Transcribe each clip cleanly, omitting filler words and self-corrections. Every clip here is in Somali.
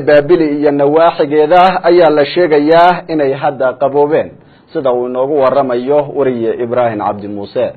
baabili iyo nawaaxigeeda ayaa la sheegayaa inay hadda qaboobeen sida uu inoogu waramayo wariye Ibrahim Cabdi Muuse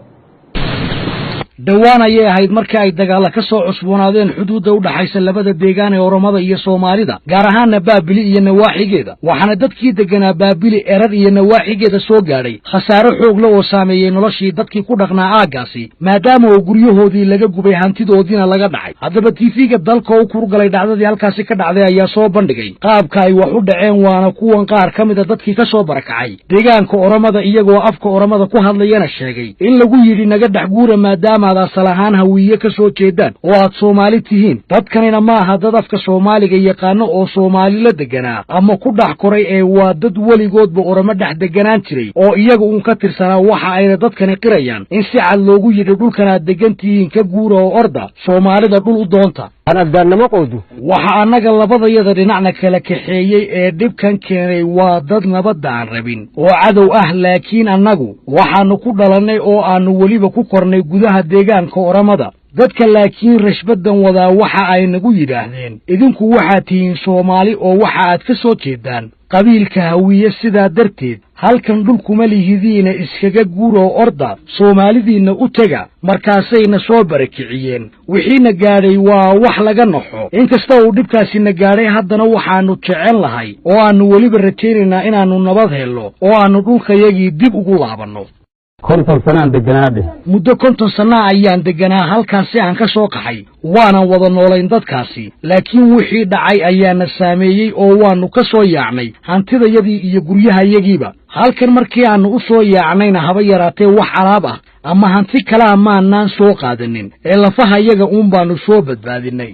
dhawaan ayay ahayd markii ay dagaal ka soo cusboonaadeen xuduudda u dhaxaysa labada deegaan ee Oromada iyo Soomaalida gaar ahaan baabili iyo nawaaxigeeda waxaana dadkii deganaa baabili erar iyo nawaaxigeeda soo gaaray khasaaro xoog leh oo saameeyay noloshii dadkii ku dhaqnaa aagaasi maadaama oo guryahoodii laga gubay hantidoodiina laga dhacay haddaba TV-ga dalka uu kurgalay dhacdadii halkaasi ka dhacday ayaa soo bandhigay qaabka ay wax u dhaceen waana kuwan qaar kamid dadkii ka soo barakacay deegaanka Oromada iyagoo afka Oromada ku hadlayana sheegay in lagu yiri naga dhaxguura maadaama asalahan hawiye ka soo jeedaan oo aad Soomaali tihiin dadkanina ma aha dad afka Soomaaliga yaqaan oo Soomaali la deganaa ama ku dhax koray ee waa dad waligoodba Oromo dhex deganaan jiray oo iyaga uun ka tirsanaa waxa ay dadkani qirayaan in si cad loogu yiri dhulkan aad degantihiin ka guura oo orda Soomaalida dhul u doonta anagdaanama qowdu waxa anaga labadayada dhinacna kala kaxeeyay ee dhibkan keenay waa dad nabad aan rabin oo cadow ah laakiin anagu waxaanu ku dhalanay oo aanu waliba ku kornay gudaha deegaanka Oromada dadka laakiin rashbadan wada waxa ay nagu yiraahdeen idinku waxa tihiin Soomaali oo waxa aad ka soo jeedaan qabiilka hawiye sida darteed halkan dhulkuma lihidiina iskaga guuro orda Soomaalidiina u taga markaasayna soo barakiciyeen wixiina gaaray waa wax laga naxo inkasta oo dhibkaasi na gaaray haddana waxaanu jecel lahay oo aanu waliba rajaynaynaa inaanu nabad helo oo aanu dhulkayagii dib ugu laabano konton sanaan deganaade muddo 50 sano ayaan deganaa halkaasi aan ka soo qaxay waana wada noolayn dadkaasi laakiin wixii dhacay ayaana saameeyay oo waanu ka soo yaacnay hantidayadii iyo guryahayagiiba halkan markii aanu u soo yaacnayna haba yaraatee wax alaab ah ama hanti kala maanaan soo qaadanin ee lafaha iyaga uun baanu soo badbaadinay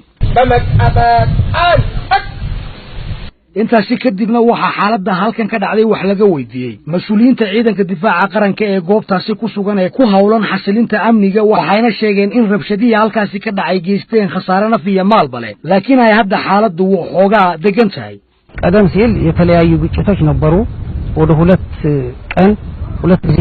intaasi kadibna waxa xaaladda halkan ka dhacday wax laga weydiiyay mas'uuliyiinta ciidanka difaaca qaranka ee goobtaasi ku sugan ee ku hawlan xasilinta amniga waxayna sheegeen in rabshadii halkaasi ka dhacay geysteen khasaare naf iyo maalba leh laakiin ay hadda xaaladdu waxoogaa degan tahay ቀደም ሲል የተለያዩ ግጭቶች ነበሩ ወደ ሁለት ጊዜ